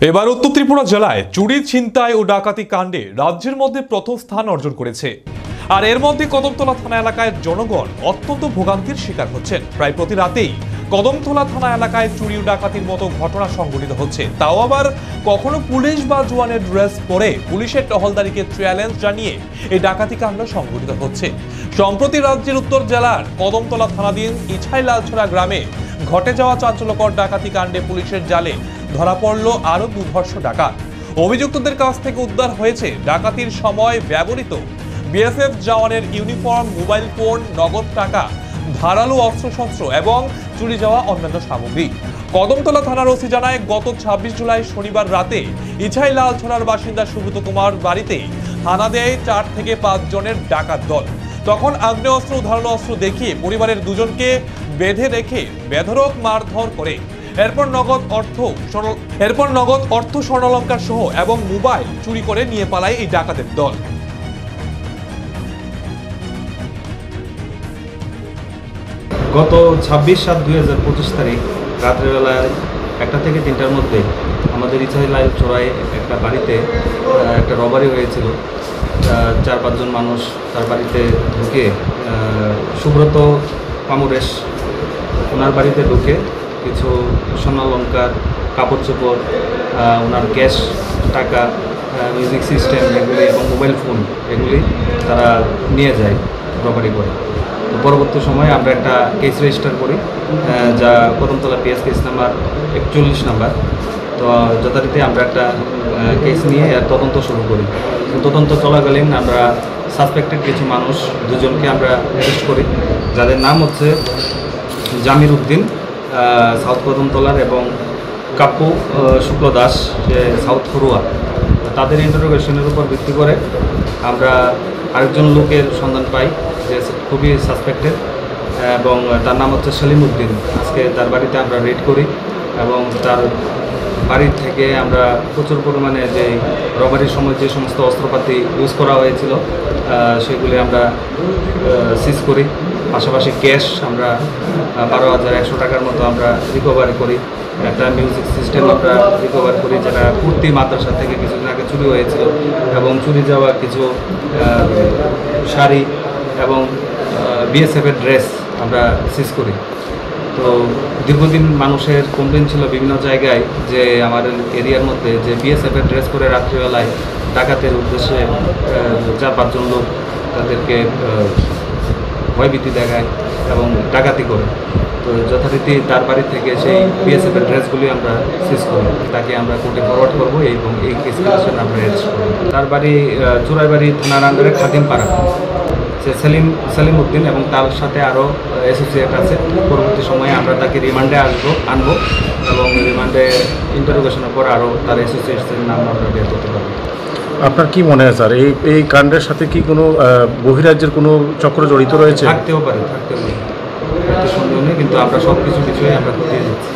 এবার উত্তর ত্রিপুরা জেলায় চুরি ছিনতাই ও ডাকাতি কাণ্ডে রাজ্যের মধ্যে প্রথম স্থান অর্জন করেছে। আর এর মধ্যে কদমতলা থানা এলাকায় জনগণ অত্যন্ত ভোগান্তির শিকার হচ্ছেন। প্রায় প্রতি রাতেই কদমতলা থানা এলাকায় চুরি ও ডাকাতির মতো ঘটনা সংঘটিত হচ্ছে, তাও আবার কখনো পুলিশ বা জওয়ানের ড্রেস পরে পুলিশের টহলদারিকে চ্যালেঞ্জ জানিয়ে এই ডাকাতি কাণ্ড সংঘটিত হচ্ছে। সম্প্রতি রাজ্যের উত্তর জেলার কদমতলা থানাধীন ইছাইলালছড়া গ্রামে ঘটে যাওয়া চাঞ্চল্যকর ডাকাতি কাণ্ডে পুলিশের জালে ধরা পড়ল আরো দুধর্ষ ডাকাত। অভিযুক্তদের কাছ থেকে উদ্ধার হয়েছে ডাকাতির সময় ব্যবহৃত বিএসএফ জওয়ানের ইউনিফর্ম, মোবাইল ফোন, নগদ টাকা, ধারালো অস্ত্রশস্ত্র এবং চুরি যাওয়া অন্যান্য সামগ্রী। কদমতলা থানার ওসি জানায়, গত 26 জুলাই শনিবার রাতে ইছাইলালছড়ার বাসিন্দা সুব্রত কুমার বাড়িতে হানা দেয় 4 থেকে 5 জনের ডাকাত দল। তখন আগ্নেয়াস্ত্র ও ধারালো অস্ত্র দেখিয়ে পরিবারের দুজনকে বেঁধে রেখে বেধড়ক মারধর করে। এরপর নগদ অর্থ, স্বর্ণালংকার সহ এবং মোবাইল চুরি করে নিয়ে পালায় এই ডাকাতের দল। গত 26/7/2025 তারিখ রাত্রেবেলায় 1টা থেকে 3টার মধ্যে আমাদের ইছাইলালছড়ায় একটা বাড়িতে একটা রবারি হয়েছিল। 4-5 জন মানুষ তার বাড়িতে ঢুকে সুব্রত কামরেশ ওনার বাড়িতে ঢুকে কিছু স্বর্ণালংকার, কাপড় চোপড়, ওনার ক্যাশ টাকা, মিউজিক সিস্টেম এগুলি এবং মোবাইল ফোন এগুলি তারা নিয়ে যায় রবারি করে। তো পরবর্তী সময়ে আমরা একটা কেস রেজিস্টার করি, যা Kadamtala PS case number 41 number. তো যথারীতি আমরা একটা কেস নিয়ে তদন্ত শুরু করি। তদন্ত চলাকালীন আমরা সাসপেক্টেড কিছু মানুষ দুজনকে আমরা অ্যারেস্ট করি, যাদের নাম হচ্ছে জামির উদ্দিন সাউথ কদমতলার এবং কাপ্পু শুক্ল দাস সাউথ খরুয়া। তাদের ইন্টারোগেশনের উপর ভিত্তি করে আমরা আরেকজন লোকের সন্ধান পাই যে খুবই সাসপেক্টেড এবং তার নাম হচ্ছে সেলিম উদ্দিন। আজকে তার বাড়িতে আমরা রেড করি এবং তার বাড়ির থেকে আমরা প্রচুর পরিমাণে যে রবারির সময় যে সমস্ত অস্ত্রপাতি ইউজ করা হয়েছিল সেগুলি আমরা সিজ করি। পাশাপাশি ক্যাশ আমরা 12,100 টাকার মতো আমরা রিকভারি করি। একটা মিউজিক সিস্টেম আমরা রিকভার করি, যেটা কুর্তি মাদ্রাসা থেকে কিছুদিন আগে চুরি হয়েছিল, এবং চুরি যাওয়া কিছু শাড়ি এবং বিএসএফের ড্রেস আমরা সিজ করি। তো দীর্ঘদিন মানুষের কমপ্লেন ছিল বিভিন্ন জায়গায় যে আমাদের এরিয়ার মধ্যে যে বিএসএফের ড্রেস করে রাত্রিবেলায় ডাকাতের উদ্দেশ্যে 4-5 জন লোক তাদেরকে ভয়ভীতি দেখায় এবং ডাকাতি করে। তো যথারীতি তার বাড়ি থেকে সেই বিএসএফের ড্রেসগুলি আমরা সিজ করি, তাকে আমরা কোর্টে ফরওয়ার্ড করবো এবং এই কেসের আমরা অ্যারেস্ট করবো। তার বাড়ি চুরাইবাড়ি থানার আন্ডারে খাদিমপাড়া। সে সেলিম উদ্দিন এবং তার সাথে আরও অ্যাসোসিয়েট আছে। পরবর্তী সময়ে আমরা তাকে রিমান্ডে আনবো এবং রিমান্ডে ইন্টারোগেশনের পর আরও তার অ্যাসোসিয়েটসের নাম আমরা বের করতে পারবো। আপনার কি মনে হয় স্যার, এই কাণ্ডের সাথে কি কোনো বহিরাজ্যের কোনো চক্র জড়িত রয়েছে? থাকতেও পারে, সন্দেহ নেই, কিন্তু আমরা সব কিছু বিষয়ে আমরা খতিয়ে দিচ্ছি।